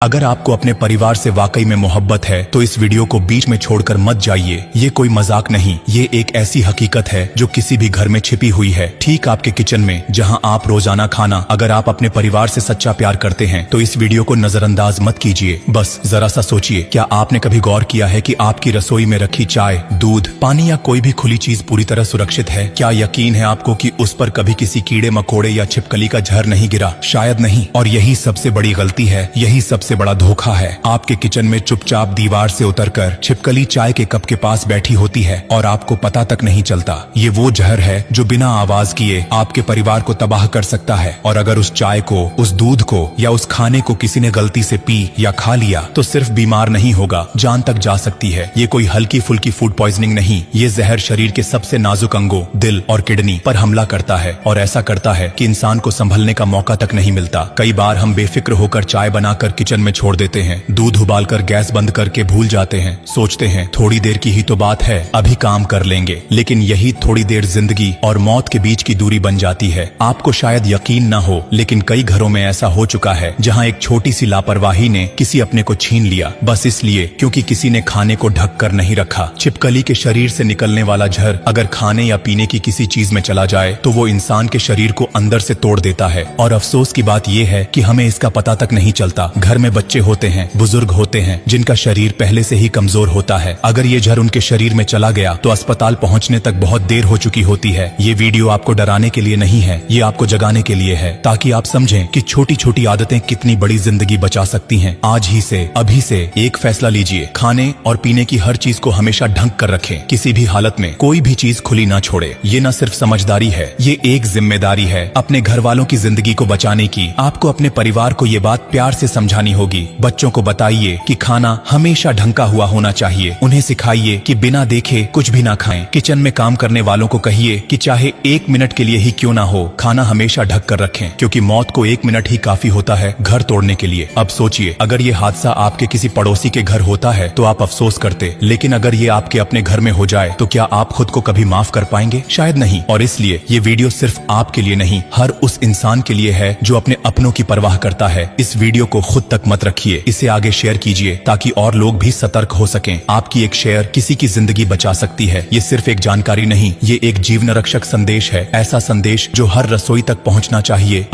अगर आपको अपने परिवार से वाकई में मोहब्बत है तो इस वीडियो को बीच में छोड़कर मत जाइए। ये कोई मजाक नहीं, ये एक ऐसी हकीकत है जो किसी भी घर में छिपी हुई है, ठीक आपके किचन में जहां आप रोजाना खाना। अगर आप अपने परिवार से सच्चा प्यार करते हैं तो इस वीडियो को नजरअंदाज मत कीजिए। बस जरा सा सोचिए, क्या आपने कभी गौर किया है कि आपकी रसोई में रखी चाय, दूध, पानी या कोई भी खुली चीज पूरी तरह सुरक्षित है? क्या यकीन है आपको कि उस पर कभी किसी कीड़े मकोड़े या छिपकली का झर नहीं गिरा? शायद नहीं। और यही सबसे बड़ी गलती है, यही सबसे बड़ा धोखा है। आपके किचन में चुपचाप दीवार से उतरकर छिपकली चाय के कप के पास बैठी होती है और आपको पता तक नहीं चलता। ये वो जहर है जो बिना आवाज किए आपके परिवार को तबाह कर सकता है। और अगर उस चाय को, उस दूध को या उस खाने को किसी ने गलती से पी या खा लिया तो सिर्फ बीमार नहीं होगा, जान तक जा सकती है। ये कोई हल्की फुल्की फूड पॉइजनिंग नहीं, ये जहर शरीर के सबसे नाजुक अंगों, दिल और किडनी पर हमला करता है। और ऐसा करता है कि इंसान को संभलने का मौका तक नहीं मिलता। कई बार हम बेफिक्र होकर चाय बनाकर किचन में छोड़ देते हैं, दूध उबालकर गैस बंद करके भूल जाते हैं, सोचते हैं थोड़ी देर की ही तो बात है, अभी काम कर लेंगे। लेकिन यही थोड़ी देर जिंदगी और मौत के बीच की दूरी बन जाती है। आपको शायद यकीन ना हो, लेकिन कई घरों में ऐसा हो चुका है जहां एक छोटी सी लापरवाही ने किसी अपने को छीन लिया, बस इसलिए क्योंकि किसी ने खाने को ढक कर नहीं रखा। छिपकली के शरीर से निकलने वाला झर अगर खाने या पीने की किसी चीज में चला जाए तो वो इंसान के शरीर को अंदर से तोड़ देता है। और अफसोस की बात यह है कि हमें इसका पता तक नहीं चलता। घर में बच्चे होते हैं, बुजुर्ग होते हैं जिनका शरीर पहले से ही कमजोर होता है। अगर ये झर उनके शरीर में चला गया तो अस्पताल पहुंचने तक बहुत देर हो चुकी होती है। ये वीडियो आपको डराने के लिए नहीं है, ये आपको जगाने के लिए है, ताकि आप समझें कि छोटी छोटी आदतें कितनी बड़ी जिंदगी बचा सकती हैं। आज ही से, अभी से एक फैसला लीजिए, खाने और पीने की हर चीज को हमेशा ढक कर रखें। किसी भी हालत में कोई भी चीज खुली ना छोड़े। ये न सिर्फ समझदारी है, ये एक जिम्मेदारी है अपने घर वालों की जिंदगी को बचाने की। आपको अपने परिवार को ये बात प्यार से समझानी होगी। बच्चों को बताइए कि खाना हमेशा ढंका हुआ होना चाहिए। उन्हें सिखाइए कि बिना देखे कुछ भी ना खाएं। किचन में काम करने वालों को कहिए कि चाहे 1 मिनट के लिए ही क्यों ना हो, खाना हमेशा ढक कर रखें, क्योंकि मौत को 1 मिनट ही काफी होता है घर तोड़ने के लिए। अब सोचिए, अगर ये हादसा आपके किसी पड़ोसी के घर होता है तो आप अफसोस करते, लेकिन अगर ये आपके अपने घर में हो जाए तो क्या आप खुद को कभी माफ कर पाएंगे? शायद नहीं। और इसलिए ये वीडियो सिर्फ आपके लिए नहीं, हर उस इंसान के लिए है जो अपने अपनों की परवाह करता है। इस वीडियो को खुद तक मत रखिए, इसे आगे शेयर कीजिए ताकि और लोग भी सतर्क हो सकें। आपकी एक शेयर किसी की जिंदगी बचा सकती है। ये सिर्फ एक जानकारी नहीं, ये एक जीवन रक्षक संदेश है, ऐसा संदेश जो हर रसोई तक पहुंचना चाहिए।